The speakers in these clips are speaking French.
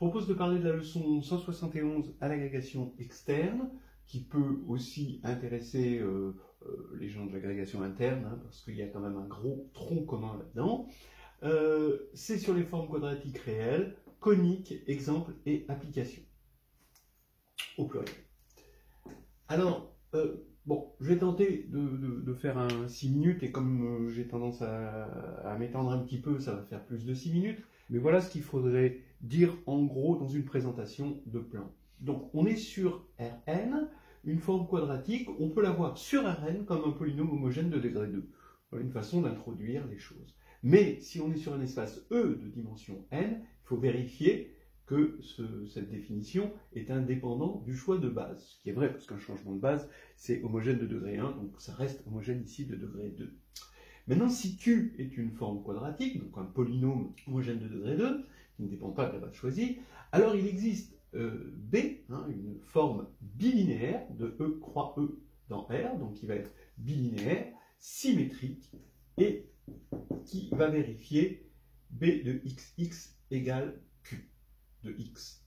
propose de parler de la leçon 171 à l'agrégation externe, qui peut aussi intéresser les gens de l'agrégation interne, hein, parce qu'il y a quand même un gros tronc commun là-dedans. C'est sur les formes quadratiques réelles, coniques, exemples et applications, au pluriel. Alors, bon, je vais tenter de faire un 6 minutes, et comme j'ai tendance à m'étendre un petit peu, ça va faire plus de 6 minutes. Mais voilà ce qu'il faudrait dire en gros dans une présentation de plan. Donc, on est sur Rn, une forme quadratique, on peut la voir sur Rn comme un polynôme homogène de degré 2. Voilà une façon d'introduire les choses. Mais si on est sur un espace E de dimension n, il faut vérifier que cette définition est indépendante du choix de base. Ce qui est vrai, parce qu'un changement de base, c'est homogène de degré 1, donc ça reste homogène ici de degré 2. Maintenant, si Q est une forme quadratique, donc un polynôme homogène de degré 2, qui ne dépend pas de la base choisie, alors il existe B, hein, une forme bilinéaire de E croix E dans R, donc qui va être bilinéaire, symétrique, et qui va vérifier B de XX égale Q de X.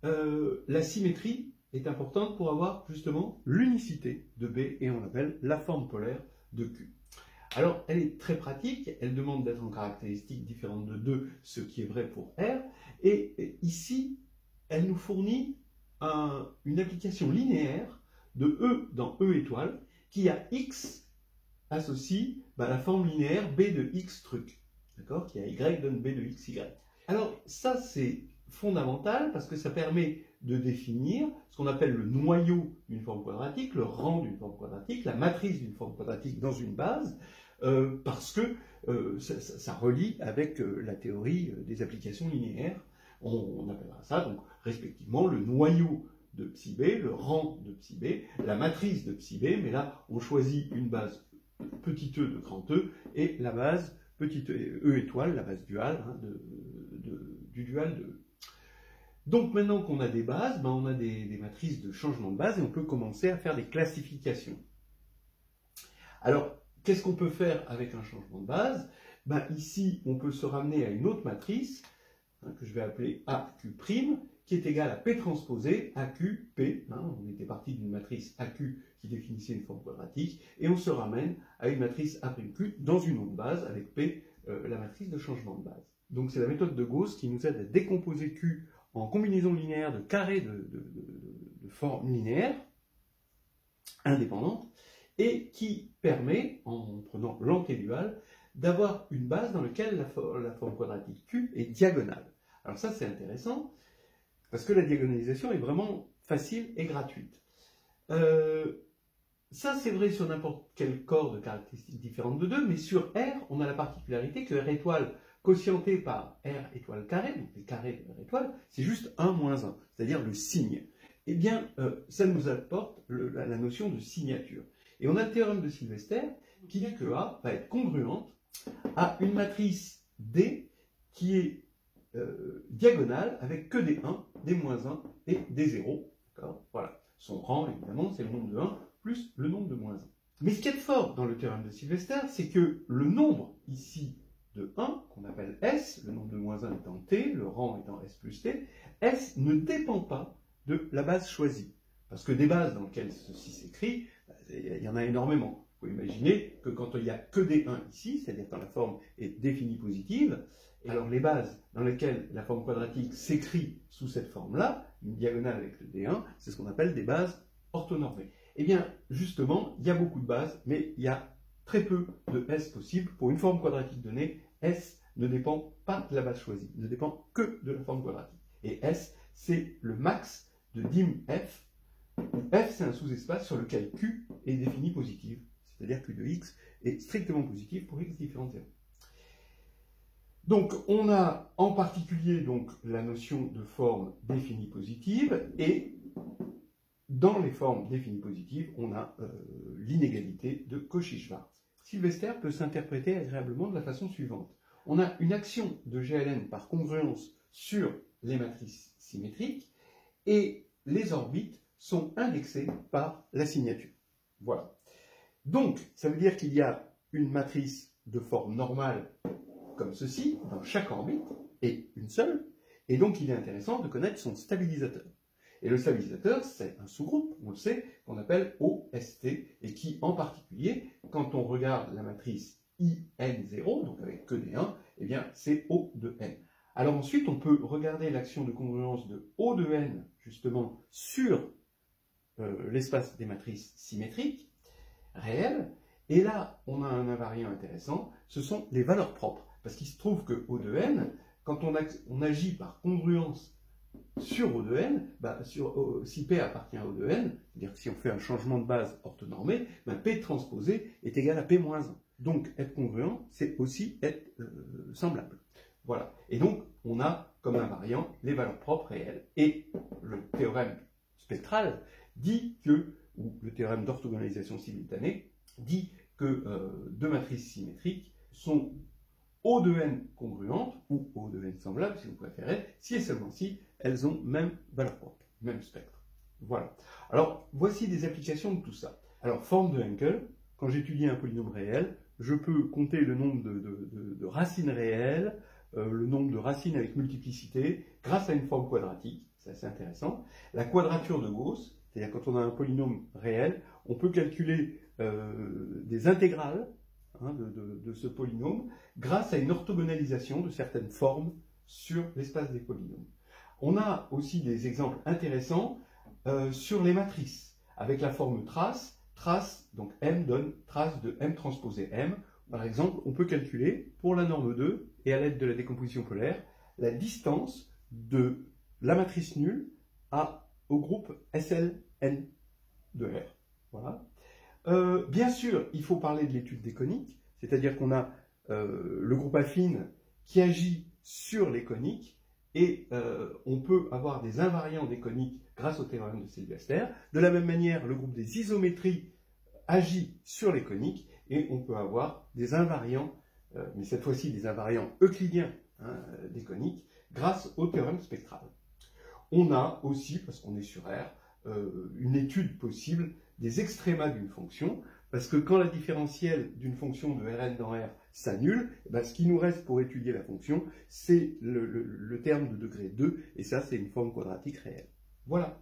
La symétrie est importante pour avoir justement l'unicité de B, et on l'appelle la forme polaire de Q. Alors, elle est très pratique, elle demande d'être en caractéristiques différentes de 2, ce qui est vrai pour R, et ici, elle nous fournit une application linéaire de E dans E étoile, qui à X associe la forme linéaire B de X truc, d'accord, qui à Y donne B de X Y. Alors, ça c'est fondamental, parce que ça permet de définir ce qu'on appelle le noyau d'une forme quadratique, le rang d'une forme quadratique, la matrice d'une forme quadratique dans une base, parce que ça relie avec la théorie des applications linéaires. On appellera ça donc respectivement le noyau de psi b, le rang de psi b, la matrice de psi b, mais là on choisit une base petit e de grand E et la base petit e étoile, la base duale hein, du dual de E. Donc maintenant qu'on a des bases, on a des matrices de changement de base et on peut commencer à faire des classifications. Alors, qu'est-ce qu'on peut faire avec un changement de base? Ici, on peut se ramener à une autre matrice, hein, que je vais appeler AQ', qui est égale à P transposé AQP. Hein, on était parti d'une matrice AQ qui définissait une forme quadratique, et on se ramène à une matrice A'Q dans une autre base, avec P, la matrice de changement de base. Donc c'est la méthode de Gauss qui nous aide à décomposer Q en combinaison linéaire de carrés de formes linéaires indépendantes, et qui permet, en prenant l'antédual, d'avoir une base dans laquelle la forme quadratique Q est diagonale. Alors ça, c'est intéressant, parce que la diagonalisation est vraiment facile et gratuite. Ça, c'est vrai sur n'importe quel corps de caractéristiques différentes de 2, mais sur R, on a la particularité que R étoile quotienté par R étoile carré, donc les carrés de R étoile, c'est juste 1 moins 1, c'est-à-dire le signe. Eh bien, ça nous apporte la notion de signature. Et on a le théorème de Sylvester qui dit que A va être congruente à une matrice D qui est diagonale avec que des 1, des moins 1 et des 0. Voilà. Son rang, évidemment, c'est le nombre de 1 plus le nombre de moins 1. Mais ce qui est fort dans le théorème de Sylvester, c'est que le nombre ici de 1, qu'on appelle S, le nombre de moins 1 étant T, le rang étant S plus T, S ne dépend pas de la base choisie. Parce que des bases dans lesquelles ceci s'écrit, il y en a énormément. Vous pouvez imaginer que quand il n'y a que des 1 ici, c'est-à-dire quand la forme est définie positive, alors les bases dans lesquelles la forme quadratique s'écrit sous cette forme-là, une diagonale avec le D1, c'est ce qu'on appelle des bases orthonormées. Eh bien, justement, il y a beaucoup de bases, mais il y a très peu de S possibles. Pour une forme quadratique donnée, S ne dépend pas de la base choisie, ne dépend que de la forme quadratique. Et S, c'est le max de dim F, où F, c'est un sous-espace sur lequel Q est défini positive, c'est-à-dire Q de X est strictement positif pour X différent de 0. Donc, on a en particulier donc, la notion de forme définie positive, et dans les formes définies positives, on a l'inégalité de Cauchy-Schwarz. Sylvester peut s'interpréter agréablement de la façon suivante. On a une action de GLN par congruence sur les matrices symétriques, et les orbites sont indexées par la signature. Voilà. Donc, ça veut dire qu'il y a une matrice de forme normale comme ceci, dans chaque orbite, et une seule, Et donc, il est intéressant de connaître son stabilisateur. Et le stabilisateur, c'est un sous-groupe, on le sait, qu'on appelle OST, et qui, en particulier, quand on regarde la matrice IN0, donc avec que des 1, eh bien, c'est O de N. Alors ensuite, on peut regarder l'action de congruence de O de N, justement, sur l'espace des matrices symétriques, réelles, et là, on a un invariant intéressant, ce sont les valeurs propres, parce qu'il se trouve que O de N, quand on agit par congruence sur O de N, si P appartient à O de N, c'est-à-dire que si on fait un changement de base orthonormé, P transposé est égal à P-1. Donc, être congruent, c'est aussi être semblable. Voilà. Et donc, on a comme invariant les valeurs propres réelles. Et le théorème spectral dit que, ou le théorème d'orthogonalisation simultanée, dit que deux matrices symétriques sont O de N congruentes, ou O de N semblables, si vous préférez, si et seulement si elles ont même valeur propre, même spectre. Voilà. Alors, voici des applications de tout ça. Alors, forme de Hankel, quand j'étudie un polynôme réel, je peux compter le nombre de racines réelles, le nombre de racines avec multiplicité, grâce à une forme quadratique, c'est assez intéressant. La quadrature de Gauss, c'est-à-dire quand on a un polynôme réel, on peut calculer des intégrales de ce polynôme grâce à une orthogonalisation de certaines formes sur l'espace des polynômes. On a aussi des exemples intéressants sur les matrices, avec la forme trace. Trace, donc M donne trace de M transposé M. Par exemple, on peut calculer, pour la norme 2, et à l'aide de la décomposition polaire, la distance de la matrice nulle au groupe SLN de R. Voilà. Bien sûr, il faut parler de l'étude des coniques, c'est-à-dire qu'on a le groupe affine qui agit sur les coniques, et on peut avoir des invariants des coniques grâce au théorème de Sylvester. De la même manière, le groupe des isométries agit sur les coniques, et on peut avoir des invariants, mais cette fois-ci des invariants euclidiens des coniques, grâce au théorème spectral. On a aussi, parce qu'on est sur R, une étude possible des extrémas d'une fonction, parce que quand la différentielle d'une fonction de Rn dans R s'annule, ce qui nous reste pour étudier la fonction, c'est le terme de degré 2, et ça c'est une forme quadratique réelle. Voilà.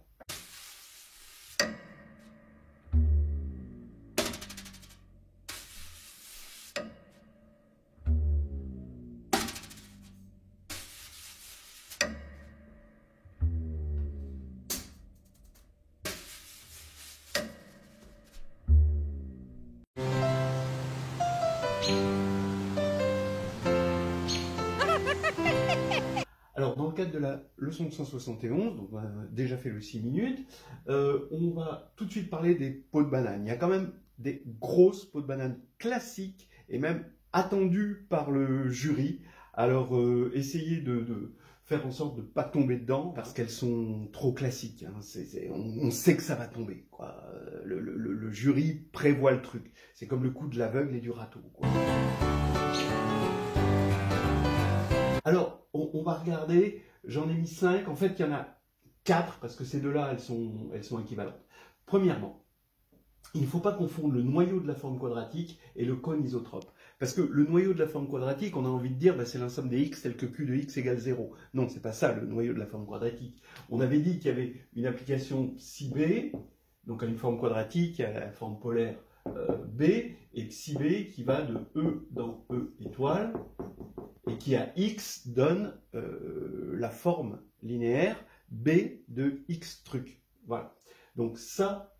Alors, dans le cadre de la leçon de 171, donc on a déjà fait le 6 minutes, on va tout de suite parler des pots de banane. Il y a quand même des grosses pots de banane classiques et même attendues par le jury. Alors, essayez de faire en sorte de ne pas tomber dedans parce qu'elles sont trop classiques. On sait que ça va tomber, quoi. Le jury prévoit le truc. C'est comme le coup de l'aveugle et du râteau, quoi. Alors, on va regarder, j'en ai mis 5, en fait il y en a 4, parce que ces deux-là, elles sont équivalentes. Premièrement, il ne faut pas confondre le noyau de la forme quadratique et le cône isotrope. Parce que le noyau de la forme quadratique, on a envie de dire, c'est l'ensemble des x tel que q de x égale 0. Non, c'est pas ça le noyau de la forme quadratique. On avait dit qu'il y avait une application psi b, donc à une forme quadratique, à la forme polaire b, et psi b qui va de E dans E étoile, et qui à x donne la forme linéaire b de x truc. Voilà. Donc ça,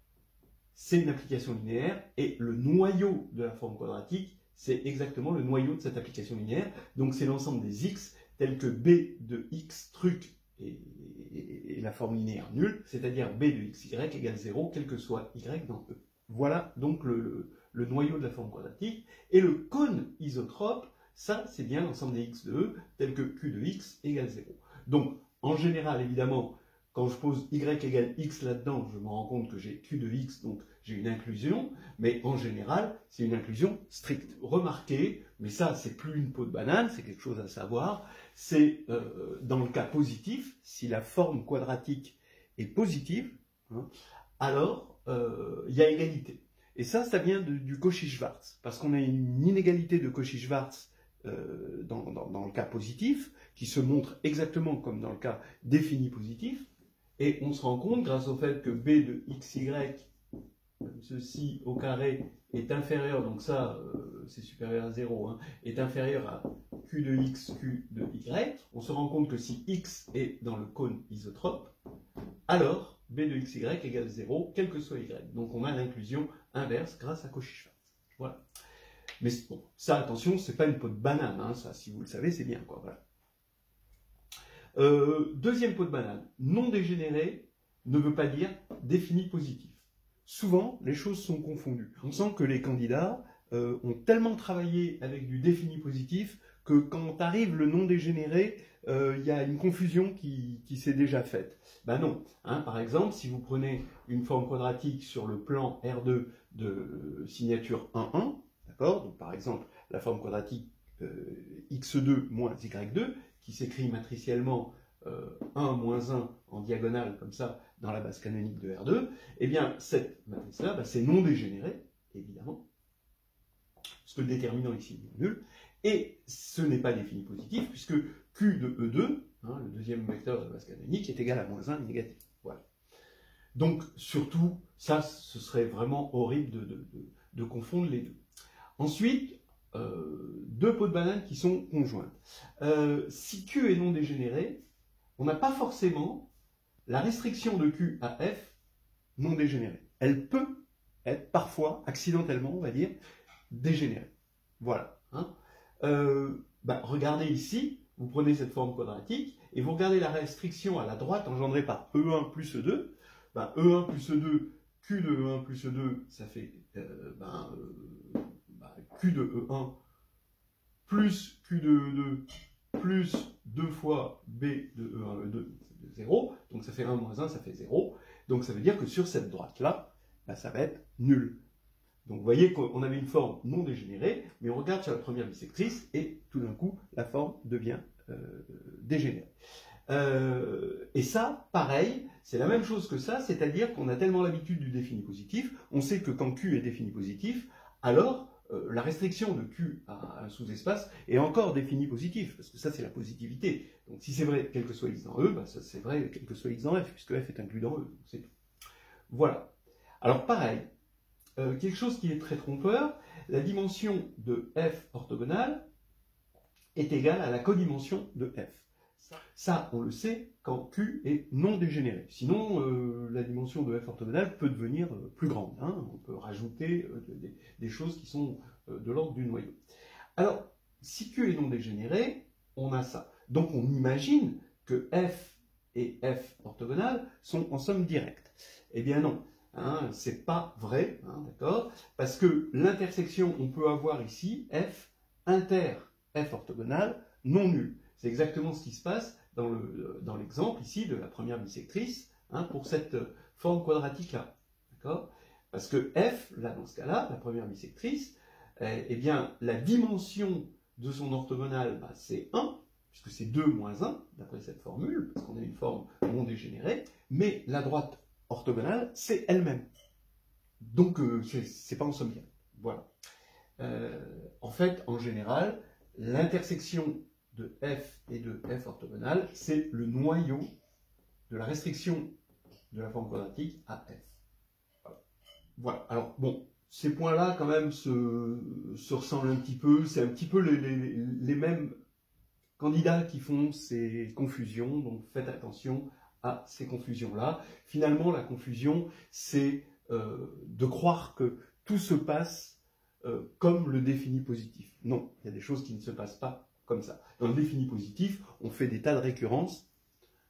c'est une application linéaire, et le noyau de la forme quadratique, c'est exactement le noyau de cette application linéaire. Donc c'est l'ensemble des x tels que b de x truc et la forme linéaire nulle, c'est-à-dire b de xy égale 0, quel que soit y dans E. Voilà donc le noyau de la forme quadratique. Et le cône isotrope, ça, c'est bien l'ensemble des x de E, tel que q de x égale 0. Donc, en général, évidemment, quand je pose y égale x là-dedans, je me rends compte que j'ai q de x, donc j'ai une inclusion, mais en général, c'est une inclusion stricte. Remarquez, mais ça, c'est plus une peau de banane, c'est quelque chose à savoir, c'est dans le cas positif, si la forme quadratique est positive, alors il y a égalité. Et ça vient du Cauchy-Schwarz, parce qu'on a une inégalité de Cauchy-Schwarz dans le cas positif, qui se montre exactement comme dans le cas défini positif, et on se rend compte, grâce au fait que b de xy, comme ceci au carré, est inférieur, donc ça, c'est supérieur à 0, hein, est inférieur à q de x, q de y, on se rend compte que si x est dans le cône isotrope, alors b de xy égale 0, quel que soit y. Donc on a l'inclusion inverse grâse à Cauchy-Schwarz. Voilà. Mais bon, ça, attention, c'est pas une peau de banane, hein, ça, si vous le savez, c'est bien, quoi, voilà. Deuxième peau de banane, non dégénéré ne veut pas dire défini positif. Souvent, les choses sont confondues. On sent que les candidats ont tellement travaillé avec du défini positif que quand arrive le non dégénéré, il y a une confusion qui s'est déjà faite. Ben non. Hein, par exemple, si vous prenez une forme quadratique sur le plan R2 de signature 1,1, d'accord, donc par exemple la forme quadratique x2 moins y2, qui s'écrit matriciellement 1 moins 1 en diagonale, comme ça, dans la base canonique de R2, eh bien, cette matrice-là, ben, c'est non dégénéré, évidemment, parce que le déterminant ici est nul, et ce n'est pas défini positif, puisque Q de E2, hein, le deuxième vecteur de la base canonique, est égal à moins 1 négatif. Voilà. Donc, surtout, ça, ce serait vraiment horrible de confondre les deux. Ensuite, deux peaux de banane qui sont conjointes. Si Q est non dégénéré, on n'a pas forcément la restriction de Q à F non dégénérée. Elle peut être parfois, accidentellement, on va dire, dégénérée. Voilà. Hein. Regardez ici, vous prenez cette forme quadratique, et vous regardez la restriction à la droite engendrée par E1 plus E2. E1 plus E2, Q de E1 plus E2, ça fait Q de E1 plus Q de E2 plus 2 fois B de E1, E2, de 0. Donc ça fait 1 moins 1, ça fait 0. Donc ça veut dire que sur cette droite-là, ça va être nul. Donc vous voyez qu'on avait une forme non dégénérée, mais on regarde sur la première bisectrice, et tout d'un coup, la forme devient dégénérée. Et ça, pareil, c'est la même chose que ça, c'est-à-dire qu'on a tellement l'habitude du défini positif, on sait que quand Q est défini positif, alors la restriction de Q à un sous-espace est encore définie positif, parce que ça c'est la positivité. Donc si c'est vrai quel que soit x dans E, ça c'est vrai quel que soit x dans F, puisque F est inclus dans E, c'est tout. Voilà. Alors pareil, quelque chose qui est très trompeur, la dimension de F orthogonale est égale à la codimension de F. Ça, on le sait quand Q est non dégénéré. Sinon, la dimension de F orthogonale peut devenir plus grande. Hein. On peut rajouter des choses qui sont de l'ordre du noyau. Alors, si Q est non dégénéré, on a ça. Donc, on imagine que F et F orthogonale sont en somme directe. Eh bien non, hein, c'est pas vrai, hein, d'accord, parce que l'intersection, on peut avoir ici F inter F orthogonale non nulle. C'est exactement ce qui se passe dans l'exemple ici de la première bisectrice, hein, pour cette forme quadratique-là. D'accord ? Parce que F, là, dans ce cas-là, la première bisectrice, eh bien, la dimension de son orthogonale, c'est 1, puisque c'est 2 moins 1, d'après cette formule, parce qu'on a une forme non dégénérée, mais la droite orthogonale, c'est elle-même. Donc, c'est pas en somme directe. Voilà. En fait, en général, l'intersection de F et de F orthogonale, c'est le noyau de la restriction de la forme quadratique à F. Voilà. Alors, bon, ces points-là, quand même, se ressemblent un petit peu. C'est un petit peu les mêmes candidats qui font ces confusions. Donc, faites attention à ces confusions-là. Finalement, la confusion, c'est de croire que tout se passe comme le défini positif. Non, il y a des choses qui ne se passent pas comme ça. Dans le défini positif, on fait des tas de récurrences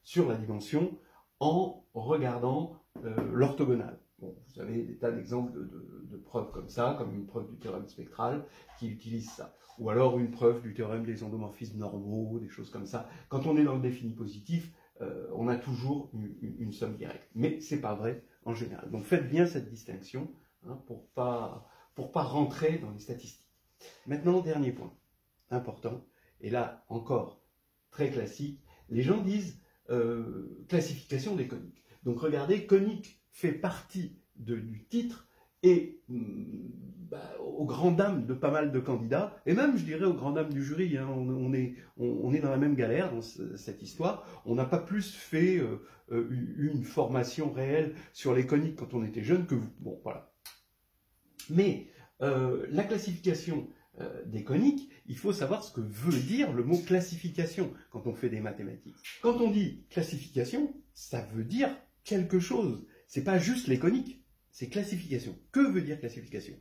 sur la dimension en regardant l'orthogonale. Bon, vous avez des tas d'exemples de preuves comme ça, comme une preuve du théorème spectral qui utilise ça. Ou alors une preuve du théorème des endomorphismes normaux, des choses comme ça. Quand on est dans le défini positif, on a toujours une somme directe. Mais ce n'est pas vrai en général. Donc faites bien cette distinction, hein, pour pas rentrer dans les statistiques. Maintenant, dernier point important, et là encore très classique, les gens disent classification des coniques. Donc regardez, conique fait partie du titre Et aux grandes dames de pas mal de candidats, et même, je dirais, aux grandes dames du jury, hein, on est dans la même galère dans cette histoire. On n'a pas plus fait une formation réelle sur les coniques quand on était jeune que vous. Bon, voilà. Mais la classification des coniques, il faut savoir ce que veut dire le mot classification quand on fait des mathématiques. Quand on dit classification, ça veut dire quelque chose. C'est pas juste les coniques, c'est classification. Que veut dire classification?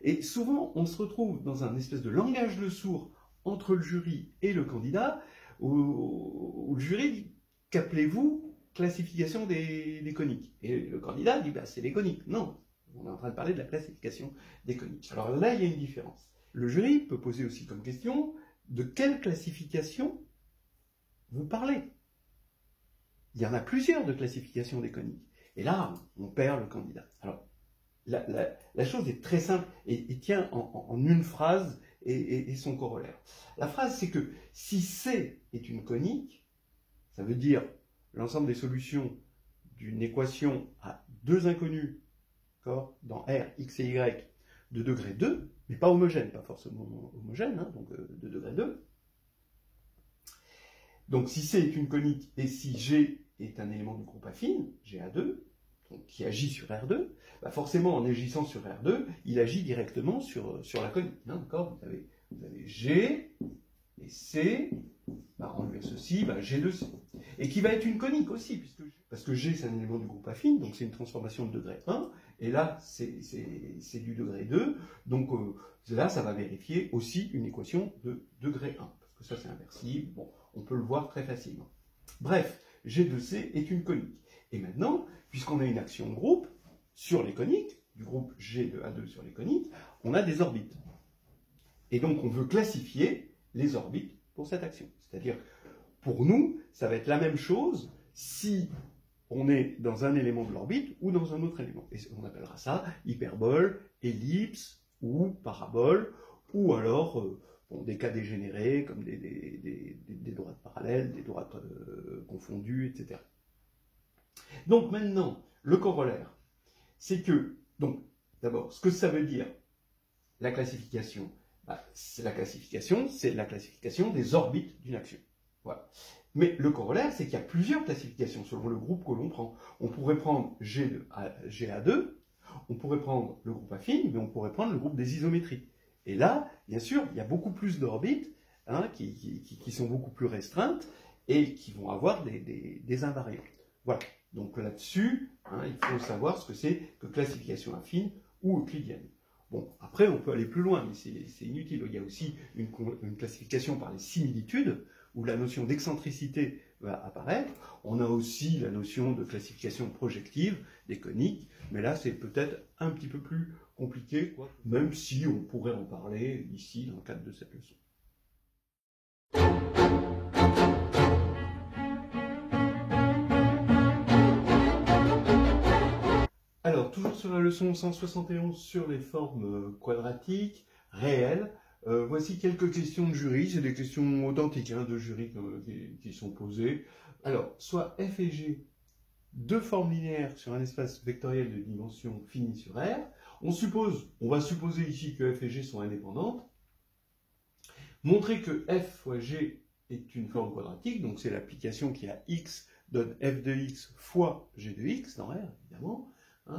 Et souvent, on se retrouve dans un espèce de langage de sourds entre le jury et le candidat, où le jury dit « qu'appelez-vous classification des coniques ?» Et le candidat dit « c'est les coniques ». Non, on est en train de parler de la classification des coniques. Alors là, il y a une différence. Le jury peut poser aussi comme question de quelle classification vous parlez. Il y en a plusieurs de classifications des coniques. Et là, on perd le candidat. Alors, la chose est très simple et tient en une phrase et son corollaire. La phrase, c'est que si C est une conique, ça veut dire l'ensemble des solutions d'une équation à deux inconnus, dans R, X et Y, de degré 2, mais pas homogène, pas forcément homogène, hein, donc de degré 2. Donc si C est une conique et si G est un élément du groupe affine, GA2, donc, qui agit sur R2, forcément en agissant sur R2, il agit directement sur la conique. Hein, d'accord, vous avez G et C, on lui associe G2C. Et qui va être une conique aussi, parce que G c'est un élément du groupe affine, donc c'est une transformation de degré 1, et là c'est du degré 2, donc là ça va vérifier aussi une équation de degré 1, parce que ça c'est inversible, bon, on peut le voir très facilement. Bref, G2C est une conique. Et maintenant, puisqu'on a une action de groupe sur les coniques, du groupe G de A2 sur les coniques, on a des orbites. Et donc on veut classifier les orbites pour cette action. C'est-à-dire, pour nous, ça va être la même chose si on est dans un élément de l'orbite ou dans un autre élément. Et on appellera ça hyperbole, ellipse ou parabole, ou alors des cas dégénérés comme des droites parallèles, des droites confondues, etc. Donc maintenant, le corollaire, c'est que, donc, d'abord, ce que ça veut dire, la classification, c'est la classification des orbites d'une action. Voilà. Mais le corollaire, c'est qu'il y a plusieurs classifications selon le groupe que l'on prend. On pourrait prendre GA2, on pourrait prendre le groupe affine, mais on pourrait prendre le groupe des isométries. Et là, bien sûr, il y a beaucoup plus d'orbites qui sont beaucoup plus restreintes et qui vont avoir des invariants. Voilà. Donc là-dessus, il faut savoir ce que c'est que classification affine ou euclidienne. Bon, après, on peut aller plus loin, mais c'est inutile. Il y a aussi une classification par les similitudes, où la notion d'excentricité va apparaître. On a aussi la notion de classification projective des coniques, mais là, c'est peut-être un petit peu plus compliqué, quoi, même si on pourrait en parler ici, dans le cadre de cette leçon. Alors, toujours sur la leçon 171 sur les formes quadratiques réelles, voici quelques questions de jury. C'est des questions authentiques de jury qui sont posées. Alors, soit f et g, deux formes linéaires sur un espace vectoriel de dimension finie sur R. On va supposer ici que f et g sont indépendantes. Montrer que f fois g est une forme quadratique, donc c'est l'application qui a x donne f de x fois g de x dans R, évidemment.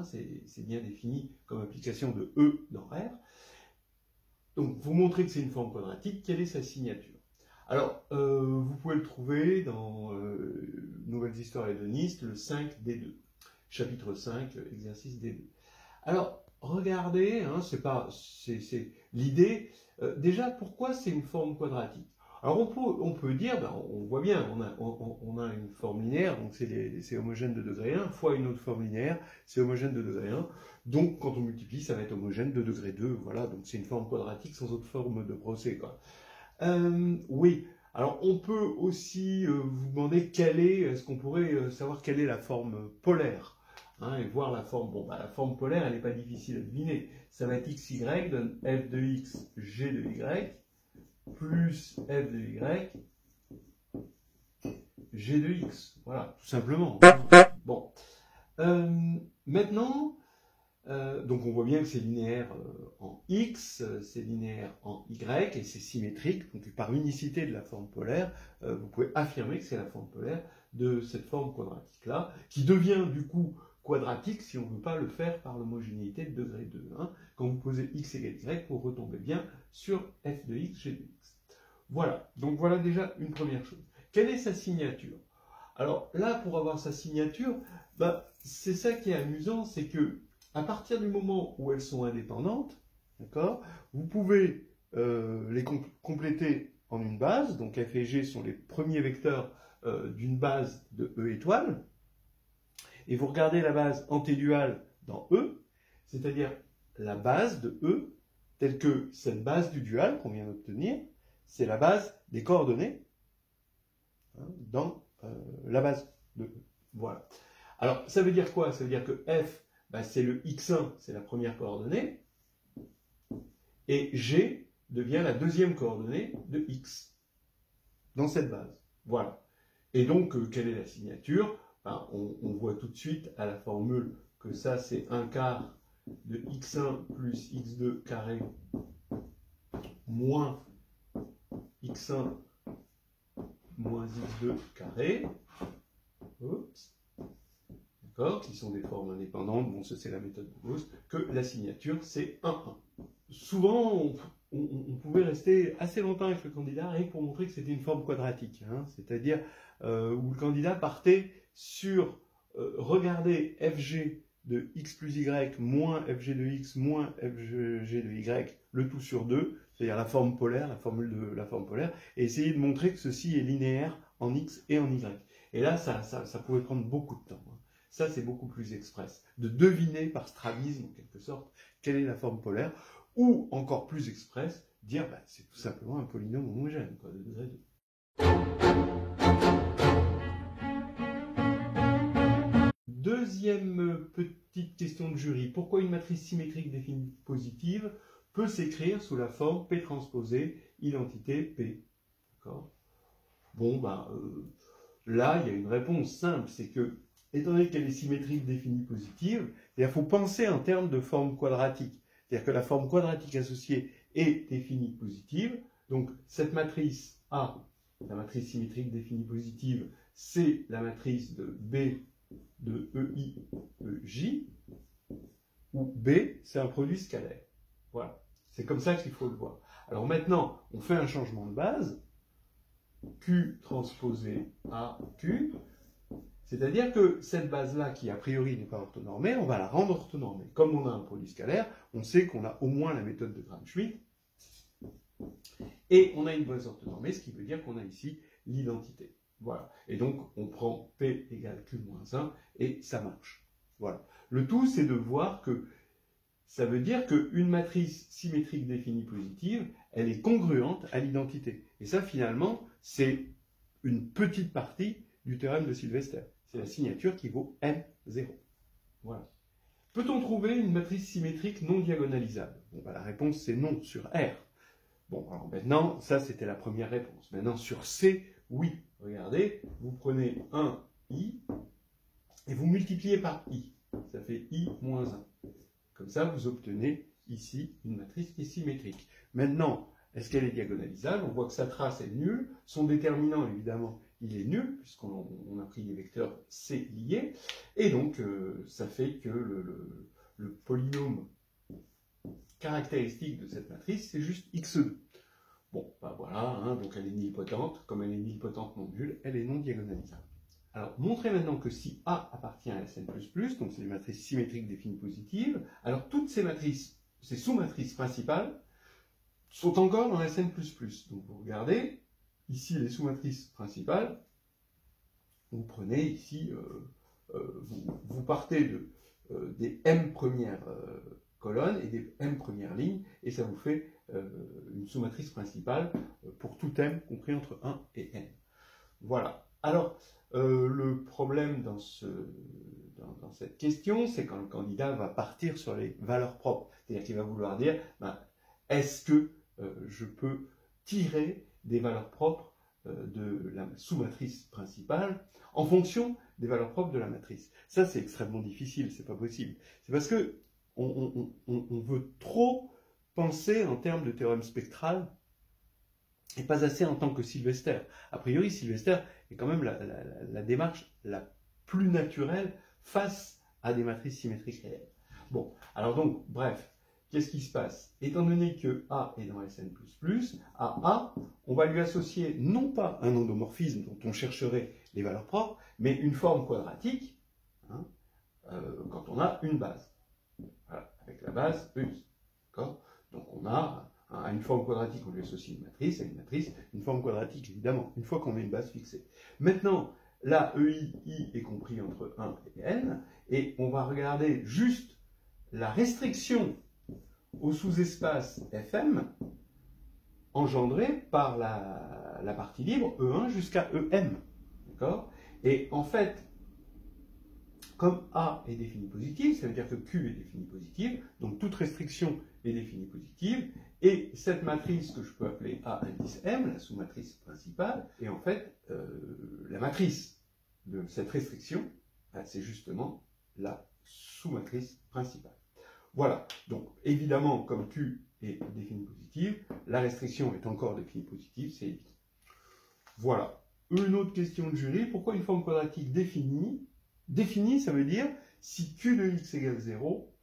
C'est bien défini comme application de E dans R. Donc, vous montrez que c'est une forme quadratique. Quelle est sa signature? Alors, vous pouvez le trouver dans Nouvelles histoires hédonistes, le 5 D2. Chapitre 5, exercice D2. Alors, regardez, c'est l'idée. Déjà, pourquoi c'est une forme quadratique? Alors, on peut dire, on voit bien, on a une forme linéaire, donc c'est homogène de degré 1, fois une autre forme linéaire, c'est homogène de degré 1. Donc, quand on multiplie, ça va être homogène de degré 2. Voilà, donc c'est une forme quadratique sans autre forme de procès, quoi. Oui. Alors, on peut aussi vous demander est-ce qu'on pourrait savoir quelle est la forme polaire, et voir la forme. Bon, la forme polaire, elle n'est pas difficile à deviner. Ça va être xy donne f de x, g de y, plus f de y, g de x. Voilà, tout simplement. Bon. Maintenant, Donc on voit bien que c'est linéaire en X, c'est linéaire en Y, et c'est symétrique. Donc par unicité de la forme polaire, vous pouvez affirmer que c'est la forme polaire de cette forme quadratique-là, qui devient du coup quadratique si on ne veut pas le faire par l'homogénéité de degré 2. Hein. Quand vous posez x égale y, vous retombez bien sur f de x, g de x. Voilà, donc voilà déjà une première chose. Quelle est sa signature? Alors là, pour avoir sa signature, c'est ça qui est amusant, c'est que à partir du moment où elles sont indépendantes, d'accord, vous pouvez les compléter en une base. Donc f et g sont les premiers vecteurs d'une base de E étoile. Et vous regardez la base antéduale dans E, c'est-à-dire la base de E, telle que cette base du dual qu'on vient d'obtenir, c'est la base des coordonnées hein, dans la base de E. Voilà. Alors, ça veut dire quoi? Ça veut dire que F, c'est le x1, c'est la première coordonnée, et G devient la deuxième coordonnée de x dans cette base. Voilà. Et donc, quelle est la signature? On voit tout de suite à la formule que ça, c'est 1 quart de x1 plus x2 carré moins x1 moins x2 carré. D'accord, qui sont des formes indépendantes. Bon, ça, c'est la méthode de Gauss. Que la signature, c'est 1, 1. Souvent, on pouvait rester assez longtemps avec le candidat rien que pour montrer que c'était une forme quadratique. Hein, c'est-à-dire où le candidat partait sur regarder fg de x plus y moins fg de x moins fg de y, le tout sur 2, c'est-à-dire la forme polaire, la formule de la forme polaire, et essayer de montrer que ceci est linéaire en x et en y. Et là, ça pouvait prendre beaucoup de temps. Hein. Ça, c'est beaucoup plus express. De deviner par strabisme, en quelque sorte, quelle est la forme polaire, ou encore plus express, dire c'est tout simplement un polynôme homogène, quoi, de degré 2. Deuxième petite question de jury. Pourquoi une matrice symétrique définie positive peut s'écrire sous la forme P transposée, identité P? D'accord. Bon, là, il y a une réponse simple, c'est que, étant donné qu'elle est symétrique définie positive, il faut penser en termes de forme quadratique. C'est-à-dire que la forme quadratique associée est définie positive. Donc, cette matrice A, la matrice symétrique définie positive, c'est la matrice de B de EI, EJ, où B, c'est un produit scalaire. Voilà. C'est comme ça qu'il faut le voir. Alors maintenant, on fait un changement de base. Q transposé à Q, c'est-à-dire que cette base-là, qui a priori n'est pas orthonormée, on va la rendre orthonormée. Comme on a un produit scalaire, on sait qu'on a au moins la méthode de Gram-Schmidt, et on a une base orthonormée, ce qui veut dire qu'on a ici l'identité. Voilà. Et donc, on prend P égale Q moins 1, et ça marche. Voilà. Le tout, c'est de voir que ça veut dire qu'une matrice symétrique définie positive, elle est congruente à l'identité. Et ça, finalement, c'est une petite partie du théorème de Sylvester. C'est la signature qui vaut M0. Voilà. Peut-on trouver une matrice symétrique non diagonalisable? Bon, la réponse, c'est non sur R. Bon, alors maintenant, ça, c'était la première réponse. Maintenant, sur C, oui. Regardez, vous prenez 1 I, et vous multipliez par I. Ça fait I moins 1. Comme ça, vous obtenez ici une matrice qui est symétrique. Maintenant, est-ce qu'elle est diagonalisable? On voit que sa trace est nulle. Son déterminant, évidemment, il est nul, puisqu'on a pris des vecteurs C liés. Et donc, ça fait que le polynôme caractéristique de cette matrice, c'est juste x2. Bon, voilà, hein, donc elle est nilpotente. Comme elle est nilpotente non nulle, elle est non diagonalisable. Alors, montrez maintenant que si A appartient à Sn++, donc c'est des matrices symétriques définies positives, alors toutes ces matrices, ces sous-matrices principales, sont encore dans Sn++. Donc vous regardez, ici les sous-matrices principales, vous prenez ici, vous partez des m premières colonnes et des m premières lignes, et ça vous fait une sous-matrice principale pour tout m compris entre 1 et n. Voilà. Alors, le problème dans cette question, c'est quand le candidat va partir sur les valeurs propres. C'est-à-dire qu'il va vouloir dire, est-ce que je peux tirer des valeurs propres de la sous-matrice principale en fonction des valeurs propres de la matrice? Ça, c'est extrêmement difficile, c'est pas possible. C'est parce que on veut trop penser en termes de théorème spectral et pas assez en tant que Sylvester. A priori, Sylvester est quand même la démarche la plus naturelle face à des matrices symétriques réelles. Bon, alors donc, bref, qu'est-ce qui se passe? Étant donné que A est dans Sn++, à A, on va lui associer non pas un endomorphisme dont on chercherait les valeurs propres, mais une forme quadratique, hein, quand on a une base. Voilà, avec la base EI. D'accord? Donc on a à une forme quadratique, on lui associe une matrice, à une matrice, une forme quadratique, évidemment, une fois qu'on a une base fixée. Maintenant, là, EI, I est compris entre 1 et n, et on va regarder juste la restriction au sous-espace Fm engendrée par la partie libre E1 jusqu'à Em. D'accord? Et en fait, comme A est définie positive, ça veut dire que Q est définie positive, donc toute restriction est définie positive, et cette matrice que je peux appeler A indice M, la sous-matrice principale, est en fait la matrice de cette restriction, c'est justement la sous-matrice principale. Voilà, donc évidemment, comme Q est définie positive, la restriction est encore définie positive, c'est évident. Voilà. Une autre question de jury, pourquoi une forme quadratique définie? Définie, ça veut dire, si Q de x égale 0,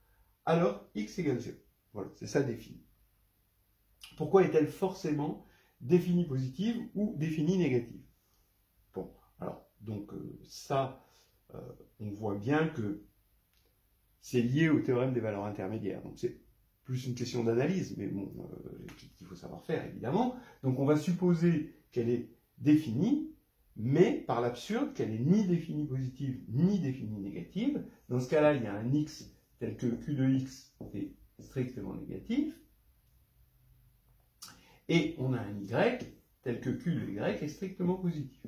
alors x égale 0. Voilà, c'est ça défini. Pourquoi est-elle forcément définie positive ou définie négative? Bon, alors, donc ça, on voit bien que c'est lié au théorème des valeurs intermédiaires. Donc c'est plus une question d'analyse, mais bon, qu'il faut savoir faire, évidemment. Donc on va supposer qu'elle est définie, mais par l'absurde qu'elle est ni définie positive, ni définie négative. Dans ce cas-là, il y a un x tel que q de x est strictement négatif, et on a un y tel que q de y est strictement positif.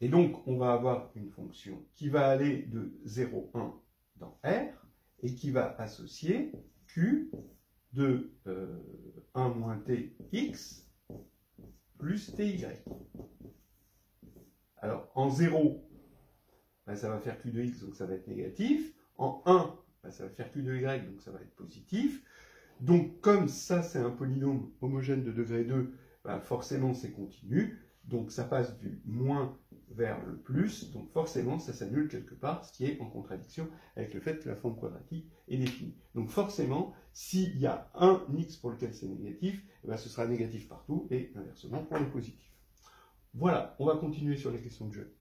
Et donc, on va avoir une fonction qui va aller de 0, 1 dans R, et qui va associer q de 1 moins tx plus ty. Alors, en 0, ben, ça va faire q de x, donc ça va être négatif. En 1, ben, ça va faire q de y, donc ça va être positif. Donc, comme ça, c'est un polynôme homogène de degré 2, ben, forcément, c'est continu. Donc, ça passe du moins vers le plus. Donc, forcément, ça s'annule quelque part, ce qui est en contradiction avec le fait que la forme quadratique est définie. Donc, forcément, s'il y a un x pour lequel c'est négatif, ben, ce sera négatif partout, et inversement pour le positif. Voilà, on va continuer sur les questions de jeu.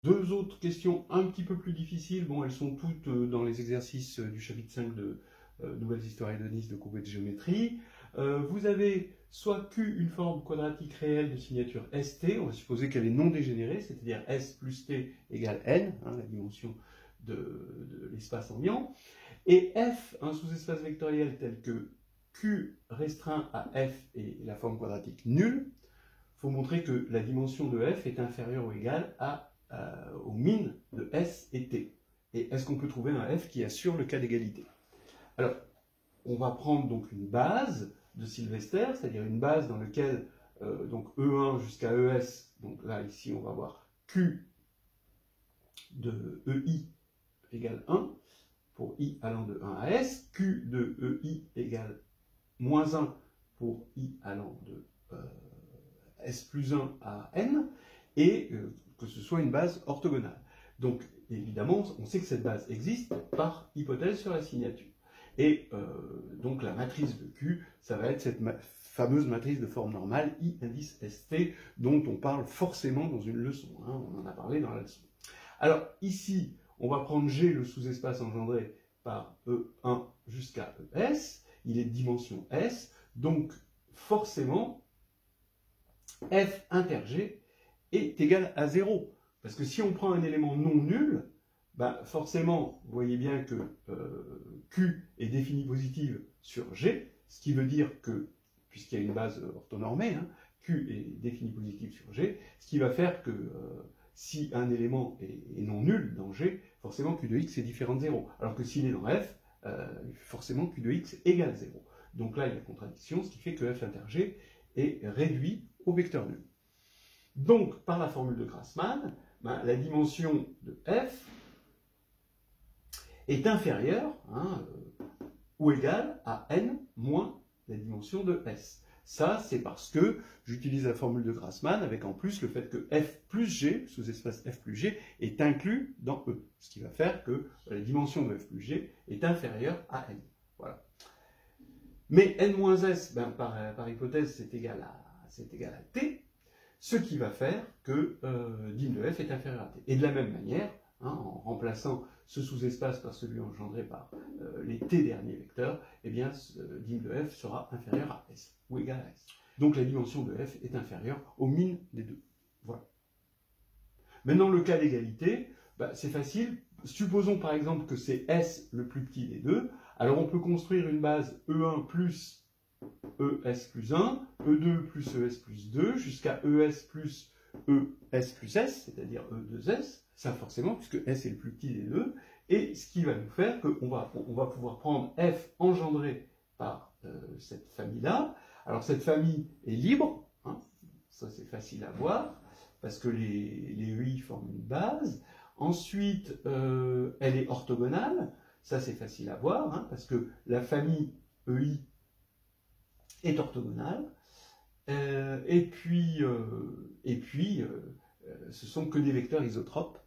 Deux autres questions un petit peu plus difficiles. Bon, elles sont toutes dans les exercices du chapitre 5 de Nouvelles histoires hédonistes de courbes et de géométrie. Vous avez soit Q, une forme quadratique réelle de signature ST, on va supposer qu'elle est non dégénérée, c'est-à-dire S plus T égale N, hein, la dimension de l'espace ambiant, et F, un sous-espace vectoriel tel que Q restreint à F et la forme quadratique nulle. Il faut montrer que la dimension de F est inférieure ou égale au min de S et T. Et est-ce qu'on peut trouver un F qui assure le cas d'égalité? Alors, on va prendre donc une base de Sylvester, c'est-à-dire une base dans laquelle donc E1 jusqu'à ES, donc là ici on va avoir Q de EI égale 1, pour I allant de 1 à S, Q de EI égale moins 1 pour I allant de S plus 1 à N, et que ce soit une base orthogonale. Donc, évidemment, on sait que cette base existe par hypothèse sur la signature. Et donc, la matrice de Q, ça va être cette fameuse matrice de forme normale, I indice ST, dont on parle forcément dans une leçon. Hein, on en a parlé dans la leçon. Alors, ici, on va prendre G, le sous-espace engendré par E1 jusqu'à ES. Il est de dimension S, donc forcément, F inter G est égal à 0. Parce que si on prend un élément non nul, ben forcément, vous voyez bien que Q est définie positive sur G, ce qui veut dire que, puisqu'il y a une base orthonormée, hein, Q est définie positive sur G, ce qui va faire que si un élément est non nul dans G, forcément Q de x est différent de 0. Alors que s'il est dans F, forcément Q de x égale 0. Donc là, il y a contradiction, ce qui fait que F inter G est réduit au vecteur nul. Donc, par la formule de Grassmann, ben, la dimension de f est inférieure ou égale à n moins la dimension de S. Ça, c'est parce que j'utilise la formule de Grassmann avec en plus le fait que f plus g, sous-espace f plus g, est inclus dans E. Ce qui va faire que la dimension de f plus g est inférieure à n. Voilà. Mais n-s, ben, par hypothèse, c'est égal à t, ce qui va faire que dim de f est inférieur à t. Et de la même manière, en remplaçant ce sous-espace par celui engendré par les t derniers vecteurs, eh bien, dim de f sera inférieur à s, ou égal à s. Donc la dimension de f est inférieure au min des deux. Voilà. Maintenant, le cas d'égalité, bah, c'est facile. Supposons par exemple que c'est s le plus petit des deux. Alors on peut construire une base E1 plus ES plus 1, E2 plus ES plus 2, jusqu'à ES plus ES plus S, c'est-à-dire E2S. Ça forcément, puisque S est le plus petit des deux, et ce qui va nous faire qu'on va pouvoir prendre F engendré par cette famille-là. Alors cette famille est libre, ça c'est facile à voir, parce que les EI forment une base. Ensuite, elle est orthogonale, ça c'est facile à voir, parce que la famille EI est orthogonale. Et puis, ce sont que des vecteurs isotropes,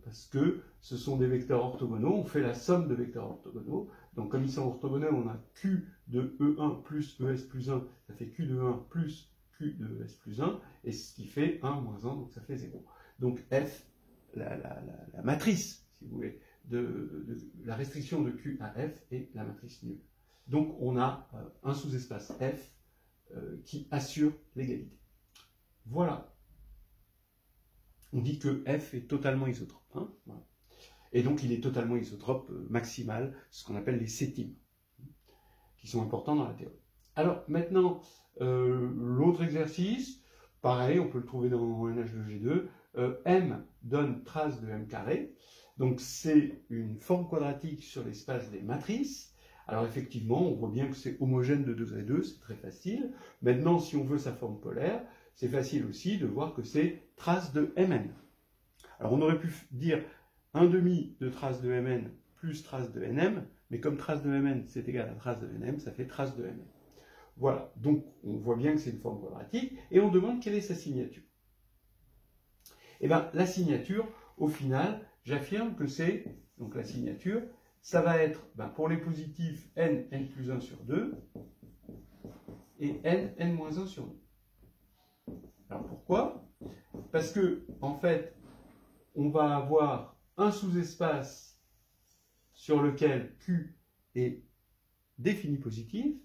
parce que ce sont des vecteurs orthogonaux, on fait la somme de vecteurs orthogonaux, donc comme ils sont orthogonaux, on a Q de E1 plus ES plus 1, ça fait Q de 1 plus Q de ES plus 1, et ce qui fait 1 moins 1, donc ça fait 0. Donc F, la matrice, si vous voulez, de la restriction de Q à F est la matrice nulle. Donc on a un sous-espace F qui assure l'égalité. Voilà. On dit que F est totalement isotrope. Voilà. Et donc il est totalement isotrope maximal, ce qu'on appelle les cétimes, qui sont importants dans la théorie. Alors maintenant, l'autre exercice, pareil, on peut le trouver dans NH de G2, M donne trace de M carré. Donc c'est une forme quadratique sur l'espace des matrices. Alors effectivement, on voit bien que c'est homogène de 2 à 2, c'est très facile. Maintenant, si on veut sa forme polaire, c'est facile aussi de voir que c'est trace de Mn. Alors on aurait pu dire 1/2 de trace de Mn plus trace de Nm, mais comme trace de Mn c'est égal à trace de Nm, ça fait trace de Mn. Voilà, donc on voit bien que c'est une forme quadratique, et on demande quelle est sa signature. Et bien la signature, au final, j'affirme que c'est, donc la signature, ça va être, pour les positifs, n plus 1 sur 2, et n moins 1 sur 2. Alors pourquoi? Parce que, en fait, on va avoir un sous-espace sur lequel Q est défini positif,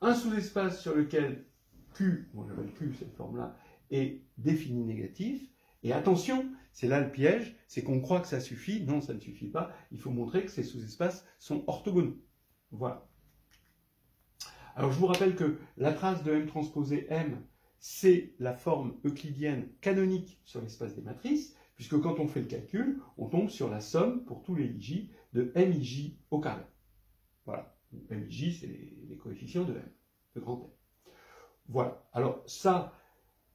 un sous-espace sur lequel Q, bon j'appelle Q cette forme-là, est défini négatif, et attention, c'est là le piège, c'est qu'on croit que ça suffit. Non, ça ne suffit pas. Il faut montrer que ces sous-espaces sont orthogonaux. Voilà. Alors je vous rappelle que la trace de M transposé M, c'est la forme euclidienne canonique sur l'espace des matrices, puisque quand on fait le calcul, on tombe sur la somme pour tous les IJ de MIJ au carré. Voilà. MIJ, c'est les coefficients de M, de grand M. Voilà. Alors ça,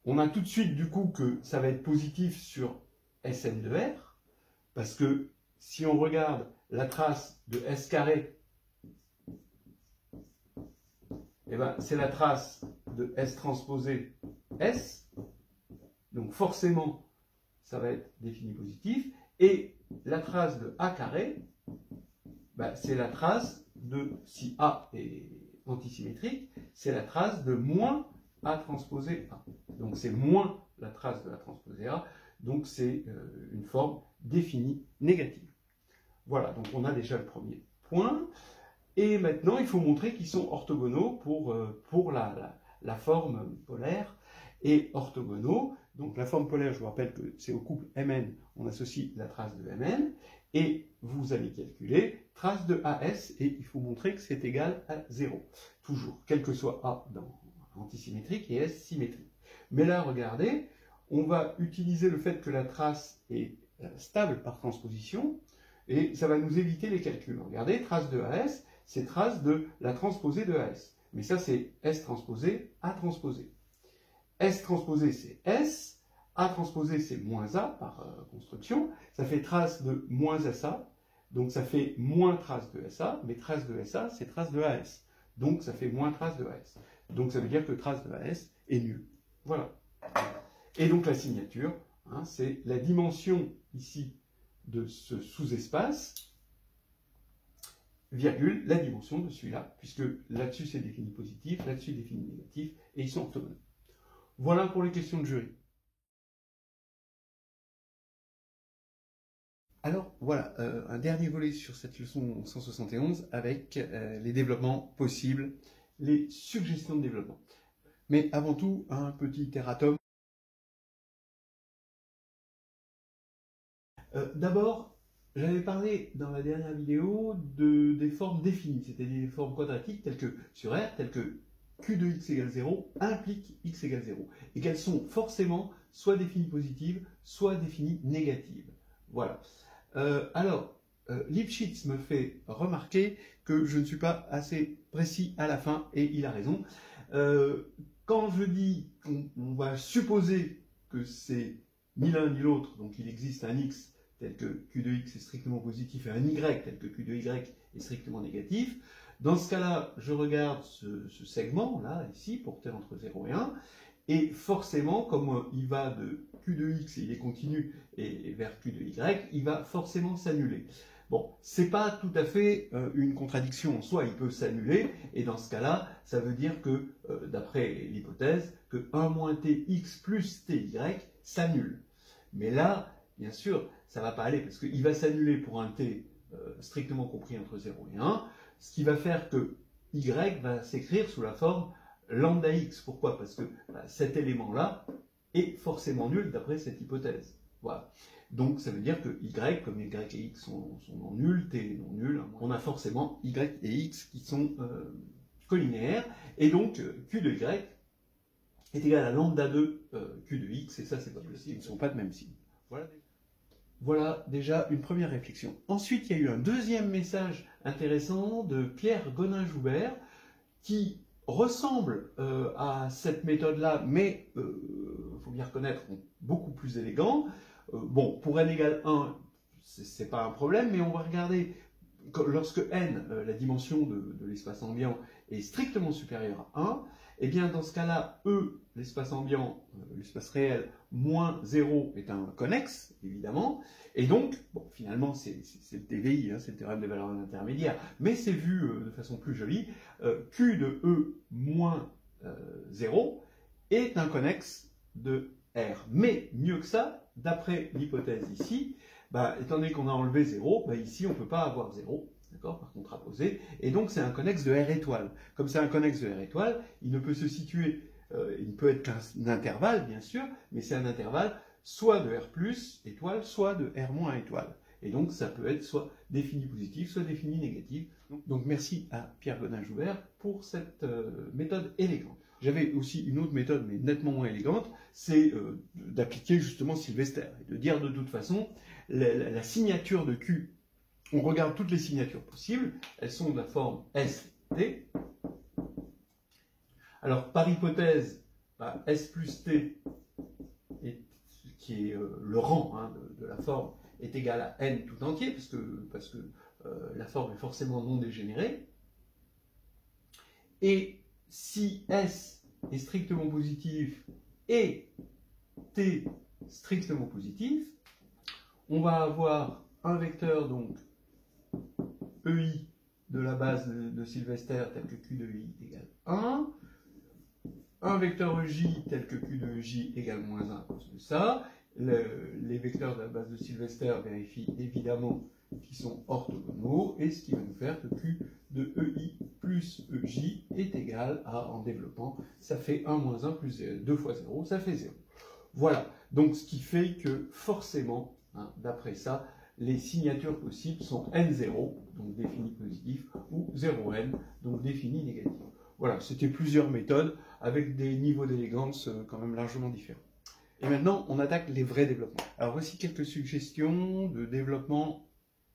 on a tout de suite du coup que ça va être positif sur Sn de R, parce que si on regarde la trace de S carré, eh ben, c'est la trace de S transposé S, donc forcément ça va être défini positif, et la trace de A carré, c'est la trace de, si A est antisymétrique, c'est la trace de moins A transposé A. Donc c'est moins la trace de A transposé A, donc c'est une forme définie négative. Voilà, donc on a déjà le premier point. Et maintenant, il faut montrer qu'ils sont orthogonaux pour la forme polaire. Et orthogonaux, donc la forme polaire, je vous rappelle que c'est au couple Mn, on associe la trace de Mn, et vous allez calculer trace de AS, et il faut montrer que c'est égal à 0. Toujours, quel que soit A dans antisymétrique et S symétrique. Mais là, regardez, on va utiliser le fait que la trace est stable par transposition, et ça va nous éviter les calculs. Regardez, trace de AS, c'est trace de la transposée de AS. Mais ça, c'est S transposé, A transposé. S transposé, c'est S, A transposé, c'est moins A par construction. Ça fait trace de moins SA. Donc ça fait moins trace de SA. Mais trace de SA, c'est trace de AS. Donc ça fait moins trace de AS. Donc ça veut dire que trace de AS est nulle. Voilà. Et donc la signature, hein, c'est la dimension ici de ce sous-espace, virgule, la dimension de celui-là, puisque là-dessus c'est défini positif, là-dessus défini négatif, et ils sont orthogonaux. Voilà pour les questions de jury. Alors voilà, un dernier volet sur cette leçon 171 avec les développements possibles, les suggestions de développement. Mais avant tout, un petit erratum. D'abord, j'avais parlé dans la dernière vidéo des formes définies, c'est-à-dire des formes quadratiques telles que sur R, telles que Q de x égale 0 implique x égale 0, et qu'elles sont forcément soit définies positives, soit définies négatives. Voilà. Lipschitz me fait remarquer que je ne suis pas assez précis à la fin, et il a raison. Quand je dis qu'on va supposer que c'est ni l'un ni l'autre, donc il existe un x tel que q de x est strictement positif et un y tel que q de y est strictement négatif, dans ce cas-là, je regarde ce segment-là, ici, porté entre 0 et 1, et forcément, comme il va de q de x et il est continu et vers q de y, il va forcément s'annuler. Bon, c'est pas tout à fait une contradiction en soi, il peut s'annuler, et dans ce cas-là, ça veut dire que, d'après l'hypothèse, que 1 moins tx plus ty s'annule. Mais là, bien sûr, ça va pas aller, parce qu'il va s'annuler pour un t strictement compris entre 0 et 1, ce qui va faire que y va s'écrire sous la forme lambda x. Pourquoi? Parce que cet élément-là est forcément nul d'après cette hypothèse. Voilà. Donc ça veut dire que y, comme y et x sont non nuls, t est non nul, on a forcément y et x qui sont collinéaires, et donc q de y est égal à lambda 2 q de x, et ça c'est pas possible, ils ne sont pas de même signe. Voilà déjà une première réflexion. Ensuite, il y a eu un deuxième message intéressant de Pierre Gonin-Joubert qui ressemble à cette méthode-là, mais il faut bien reconnaître, beaucoup plus élégant. Bon, pour n égale 1, c'est pas un problème, mais on va regarder lorsque n, la dimension de l'espace ambiant, est strictement supérieure à 1, et bien dans ce cas-là, E, l'espace ambiant, l'espace réel, moins 0 est un connexe, évidemment, et donc, bon, finalement, c'est le TVI, hein, c'est le théorème des valeurs intermédiaires, mais c'est vu de façon plus jolie, Q de E moins 0 est un connexe de R. Mais mieux que ça, d'après l'hypothèse ici, étant donné qu'on a enlevé 0, ici on ne peut pas avoir 0, d'accord, par contraposé, et donc c'est un connexe de R étoile. Comme c'est un connexe de R étoile, il ne peut se situer, il ne peut être qu'un intervalle, bien sûr, mais c'est un intervalle soit de R plus étoile, soit de R moins étoile. Et donc ça peut être soit défini positif, soit défini négatif. Donc merci à Pierre Gonin-Joubert pour cette méthode élégante. J'avais aussi une autre méthode, mais nettement moins élégante, c'est d'appliquer justement Sylvester, et de dire de toute façon, la signature de Q, on regarde toutes les signatures possibles, elles sont de la forme ST. Alors par hypothèse, S plus T, qui est le rang de la forme, est égal à n tout entier, parce que la forme est forcément non dégénérée. Et si S est strictement positif et T strictement positif, on va avoir un vecteur donc EI de la base de Sylvester tel que Q de I égale 1, un vecteur EJ tel que Q de EJ égale moins 1 à cause de ça. Les vecteurs de la base de Sylvester vérifient évidemment qu'ils sont orthogonaux, et ce qui va nous faire que Q de EI plus EJ est égal à, en développant, ça fait 1 moins 1 plus 2 fois 0, ça fait 0. Voilà, donc ce qui fait que forcément, d'après ça, les signatures possibles sont n0, donc défini positif, ou 0n, donc défini négatif. Voilà, c'était plusieurs méthodes avec des niveaux d'élégance quand même largement différents. Et maintenant, on attaque les vrais développements. Alors voici quelques suggestions de développement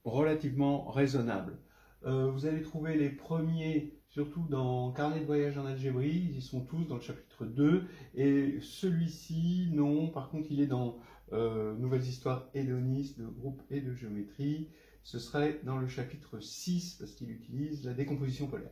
relativement raisonnables. Vous allez trouver les premiers surtout dans Carnet de voyage en algébrie, ils y sont tous dans le chapitre 2, et celui-ci, non, par contre il est dans Nouvelles histoires hédonistes de groupe et de géométrie, ce serait dans le chapitre 6, parce qu'il utilise la décomposition polaire.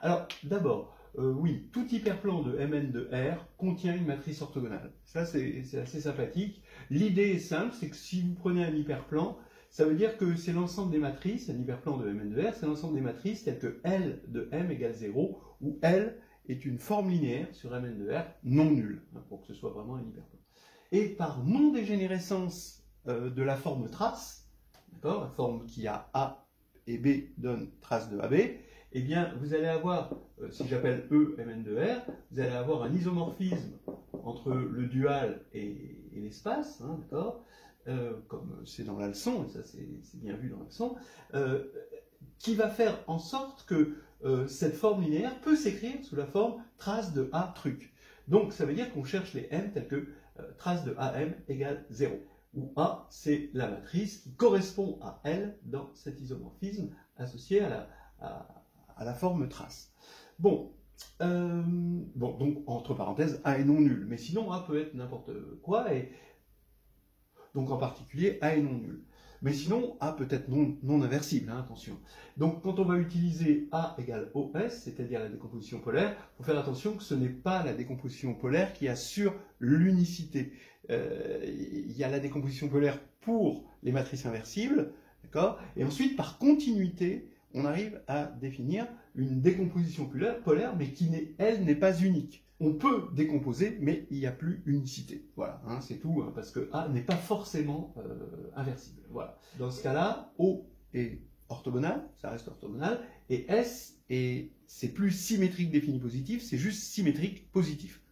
Alors, d'abord, oui, tout hyperplan de Mn de R contient une matrice orthogonale. Ça, c'est assez sympathique. L'idée est simple, c'est que si vous prenez un hyperplan, ça veut dire que c'est l'ensemble des matrices, un hyperplan de Mn de R, c'est l'ensemble des matrices telles que L de M égale 0, où L est une forme linéaire sur Mn de R non nulle, hein, pour que ce soit vraiment un hyperplan. Et par non-dégénérescence de la forme trace, d'accord, la forme qui a A et B donne trace de AB, eh bien, vous allez avoir, si j'appelle E Mn de R, vous allez avoir un isomorphisme entre le dual et l'espace, hein, d'accord, comme c'est dans la leçon, et ça c'est bien vu dans la leçon, qui va faire en sorte que cette forme linéaire peut s'écrire sous la forme trace de A truc. Donc ça veut dire qu'on cherche les M tels que trace de AM égale 0, où A c'est la matrice qui correspond à L dans cet isomorphisme associé à la forme trace. Bon, donc entre parenthèses, A est non nul, mais sinon A peut être n'importe quoi, et donc en particulier A est non nul. Mais sinon, A peut être non inversible, hein, attention. Donc quand on va utiliser A égale OS, c'est-à-dire la décomposition polaire, il faut faire attention que ce n'est pas la décomposition polaire qui assure l'unicité. Il y a la décomposition polaire pour les matrices inversibles, d'accord, et ensuite par continuité, on arrive à définir une décomposition polaire, mais qui, elle, n'est pas unique. On peut décomposer, mais il n'y a plus unicité. Voilà, hein, c'est tout, hein, parce que A n'est pas forcément inversible. Voilà. Dans ce cas-là, O est orthogonal, ça reste orthogonal, et S, c'est plus symétrique défini positif, c'est juste symétrique positif,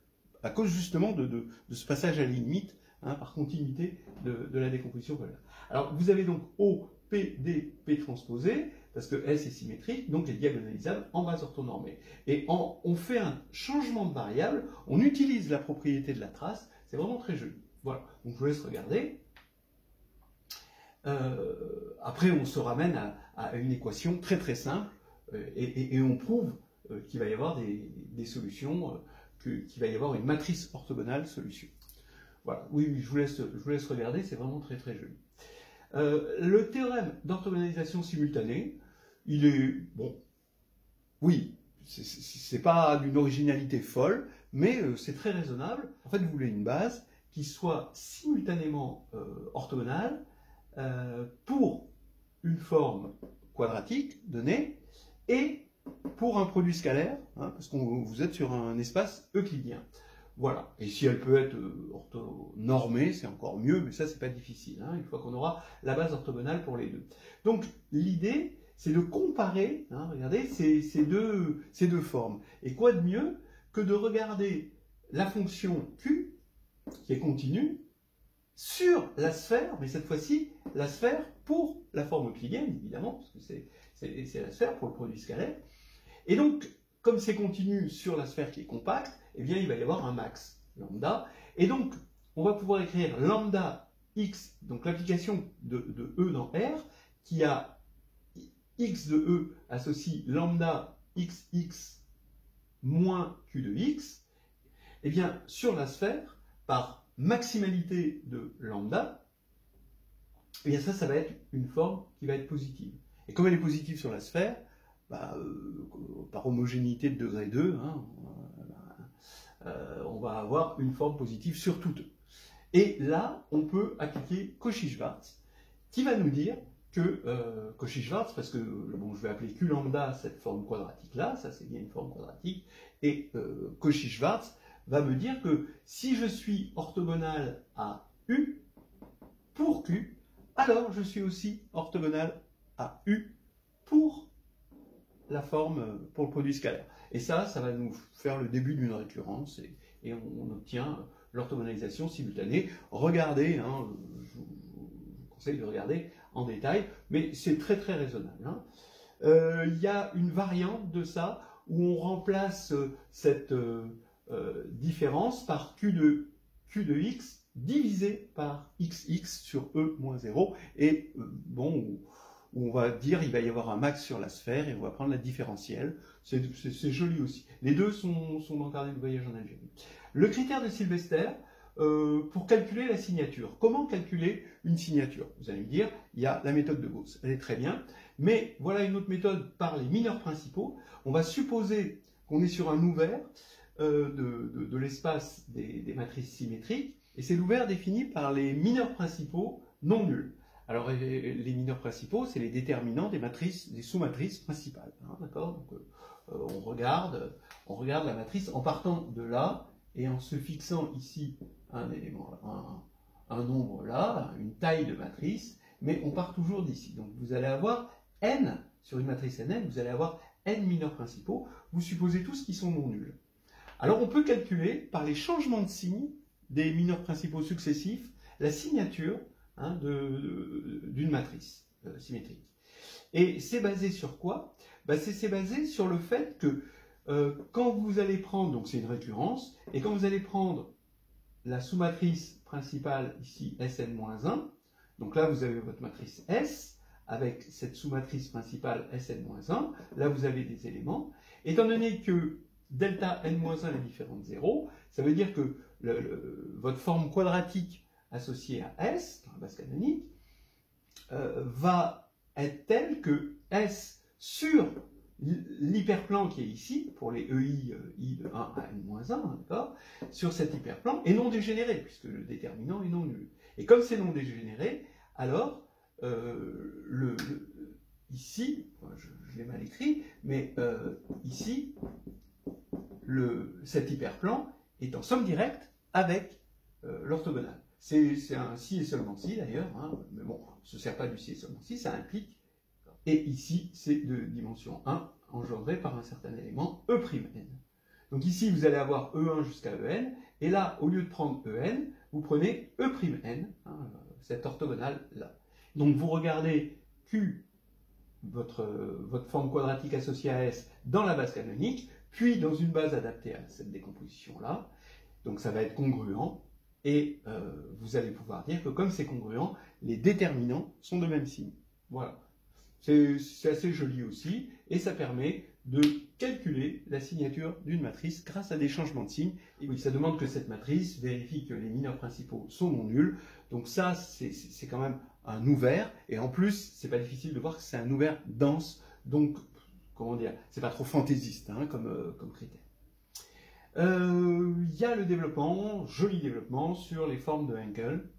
à cause justement de ce passage à la limite, hein, par continuité de la décomposition polaire. Alors, vous avez donc O, P, D, P transposé, parce que S est symétrique, donc est diagonalisable en base orthonormée. Et on fait un changement de variable, on utilise la propriété de la trace, c'est vraiment très joli. Voilà, donc je vous laisse regarder. Après, on se ramène à une équation très très simple, et on prouve qu'il va y avoir des solutions, qu'il va y avoir une matrice orthogonale solution. Voilà, oui, je vous laisse regarder, c'est vraiment très très joli. Le théorème d'orthogonalisation simultanée, il est, bon, oui, c'est pas d'une originalité folle, mais c'est très raisonnable. En fait, vous voulez une base qui soit simultanément orthogonale pour une forme quadratique donnée et pour un produit scalaire, hein, parce que vous êtes sur un espace euclidien. Voilà, et si elle peut être orthonormée, c'est encore mieux, mais ça c'est pas difficile, hein, une fois qu'on aura la base orthogonale pour les deux. Donc l'idée, c'est de comparer, hein, regardez, ces deux formes. Et quoi de mieux que de regarder la fonction Q, qui est continue, sur la sphère, mais cette fois-ci, la sphère pour la forme euclidienne, évidemment, parce que c'est la sphère pour le produit scalaire. Et donc, comme c'est continu sur la sphère qui est compacte, eh bien, il va y avoir un max lambda. Et donc, on va pouvoir écrire lambda x, donc l'application de E dans R, qui a x de E associe lambda xx moins q de x. Eh bien, sur la sphère, par maximalité de lambda, eh bien ça va être une forme qui va être positive. Et comme elle est positive sur la sphère, par homogénéité de degré 2, hein, on va avoir une forme positive sur toutes. Et là, on peut appliquer Cauchy-Schwarz, qui va nous dire que Cauchy-Schwarz, parce que bon, je vais appeler Q lambda cette forme quadratique-là, ça c'est bien une forme quadratique, et Cauchy-Schwarz va me dire que si je suis orthogonal à U pour Q, alors je suis aussi orthogonal à U pour la forme, pour le produit scalaire. Et ça va nous faire le début d'une récurrence et on obtient l'orthogonalisation simultanée. Regardez, hein, je vous conseille de regarder en détail, mais c'est très très raisonnable. Hein. Il y a une variante de ça où on remplace cette différence par Q de x divisé par xx sur E moins 0. Et bon, où on va dire il va y avoir un max sur la sphère et on va prendre la différentielle. C'est joli aussi. Les deux sont dans le carnet de voyage en Algérie. Le critère de Sylvester, pour calculer la signature. Comment calculer une signature? Vous allez me dire, il y a la méthode de Gauss, elle est très bien, mais voilà une autre méthode par les mineurs principaux. On va supposer qu'on est sur un ouvert de l'espace des matrices symétriques, et c'est l'ouvert défini par les mineurs principaux non nuls. Alors les mineurs principaux, c'est les déterminants des matrices, des sous-matrices principales. Hein, d'accord? Donc on regarde la matrice en partant de là et en se fixant ici un élément, un nombre là, une taille de matrice, mais on part toujours d'ici. Donc vous allez avoir n, sur une matrice Nn, vous allez avoir n mineurs principaux, vous supposez tous qu'ils sont non nuls. Alors on peut calculer, par les changements de signe des mineurs principaux successifs, la signature d'une matrice symétrique. Et c'est basé sur quoi? C'est basé sur le fait que quand vous allez prendre, donc c'est une récurrence, et quand vous allez prendre la sous-matrice principale, ici Sn-1, donc là vous avez votre matrice S, avec cette sous-matrice principale Sn-1, là vous avez des éléments, étant donné que delta n-1 est différent de 0, ça veut dire que votre forme quadratique associée à S, dans la base canonique, va être telle que S sur l'hyperplan qui est ici, pour les EI, I de 1 à n-1, d'accord, sur cet hyperplan, est non dégénéré, puisque le déterminant est non nul. Et comme c'est non dégénéré, alors, ici, je l'ai mal écrit, mais ici, cet hyperplan est en somme directe avec l'orthogonale. C'est un si et seulement si d'ailleurs, hein, mais bon, on ne se sert pas du si et seulement si, ça implique. Et ici, c'est de dimension 1, engendré par un certain élément E'(n). Donc ici, vous allez avoir E1 jusqu'à En, et là, au lieu de prendre En, vous prenez E'(n), hein, cette orthogonale-là. Donc vous regardez Q, votre forme quadratique associée à S, dans la base canonique, puis dans une base adaptée à cette décomposition-là. Donc ça va être congruent, et vous allez pouvoir dire que comme c'est congruent, les déterminants sont de même signe. Voilà. C'est assez joli aussi, et ça permet de calculer la signature d'une matrice grâce à des changements de signe. Et oui, ça demande que cette matrice vérifie que les mineurs principaux sont non nuls. Donc ça, c'est quand même un ouvert, et en plus, c'est pas difficile de voir que c'est un ouvert dense, donc, comment dire, c'est pas trop fantaisiste hein, comme critère. Il y a le développement, joli développement, sur les formes de Hankel,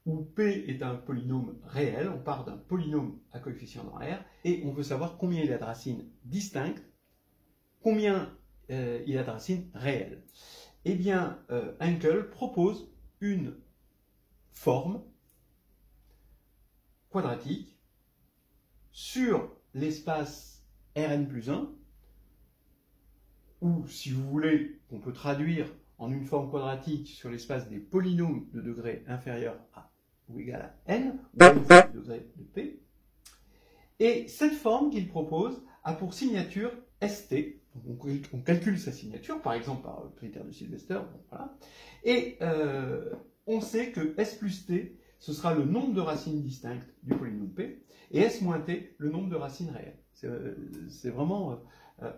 où P est un polynôme réel, on part d'un polynôme à coefficient dans R, et on veut savoir combien il a de racines distinctes, combien il a de racines réelles. Eh bien, Hankel propose une forme quadratique sur l'espace Rn+1, ou si vous voulez, qu'on peut traduire en une forme quadratique sur l'espace des polynômes de degré inférieur à ou égal à n, ou n degré de p. Et cette forme qu'il propose a pour signature st. Donc on calcule sa signature, par exemple par le critère de Sylvester. Bon, voilà. Et on sait que s plus t, ce sera le nombre de racines distinctes du polynôme p, et s moins t, le nombre de racines réelles. C'est vraiment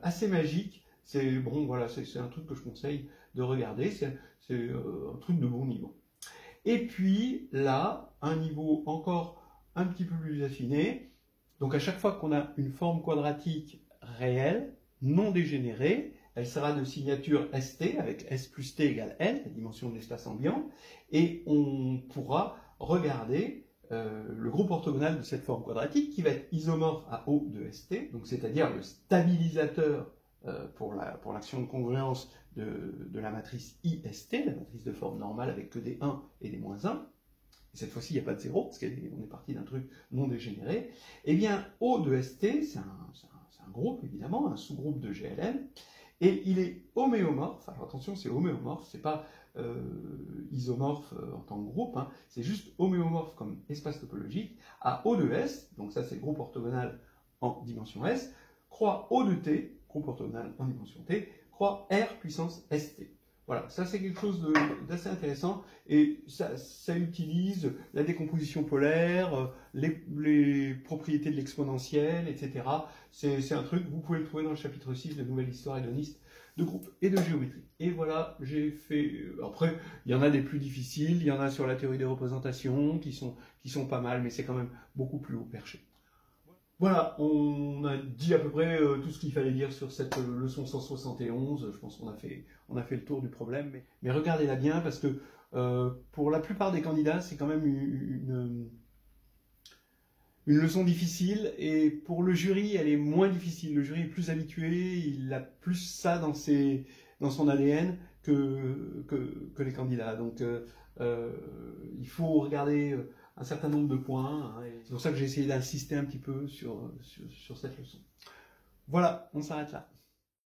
assez magique. C'est bon, voilà, c'est un truc que je conseille de regarder. C'est un truc de bon niveau. Et puis là, un niveau encore un petit peu plus affiné. Donc à chaque fois qu'on a une forme quadratique réelle, non dégénérée, elle sera de signature st, avec s plus t égale n, la dimension de l'espace ambiant, et on pourra regarder le groupe orthogonal de cette forme quadratique qui va être isomorphe à O de st, donc c'est-à-dire le stabilisateur pour l'action de congruence de la matrice IST, la matrice de forme normale avec que des 1 et des moins 1, et cette fois-ci il n'y a pas de 0, parce qu'on est parti d'un truc non dégénéré, eh bien O de ST, c'est un groupe évidemment, un sous-groupe de GLM, et il est homéomorphe, alors attention c'est homéomorphe, c'est pas isomorphe en tant que groupe, hein, c'est juste homéomorphe comme espace topologique, à O de S, donc ça c'est le groupe orthogonal en dimension S, croix O de T, groupe orthogonal en dimension T, croix R puissance ST. Voilà, ça c'est quelque chose d'assez intéressant et ça utilise la décomposition polaire, les propriétés de l'exponentielle, etc. C'est un truc, vous pouvez le trouver dans le chapitre 6 de Nouvelle Histoire hédoniste de groupe et de géométrie. Et voilà, j'ai fait... Après, il y en a des plus difficiles, il y en a sur la théorie des représentations qui sont pas mal, mais c'est quand même beaucoup plus haut perché. Voilà, on a dit à peu près tout ce qu'il fallait dire sur cette leçon 171. Je pense qu'on a fait le tour du problème. Mais regardez-la bien parce que pour la plupart des candidats, c'est quand même une leçon difficile. Et pour le jury, elle est moins difficile. Le jury est plus habitué, il a plus ça dans son ADN que les candidats. Donc il faut regarder un certain nombre de points. Hein, c'est pour ça que j'ai essayé d'insister un petit peu sur cette leçon. Voilà, on s'arrête là.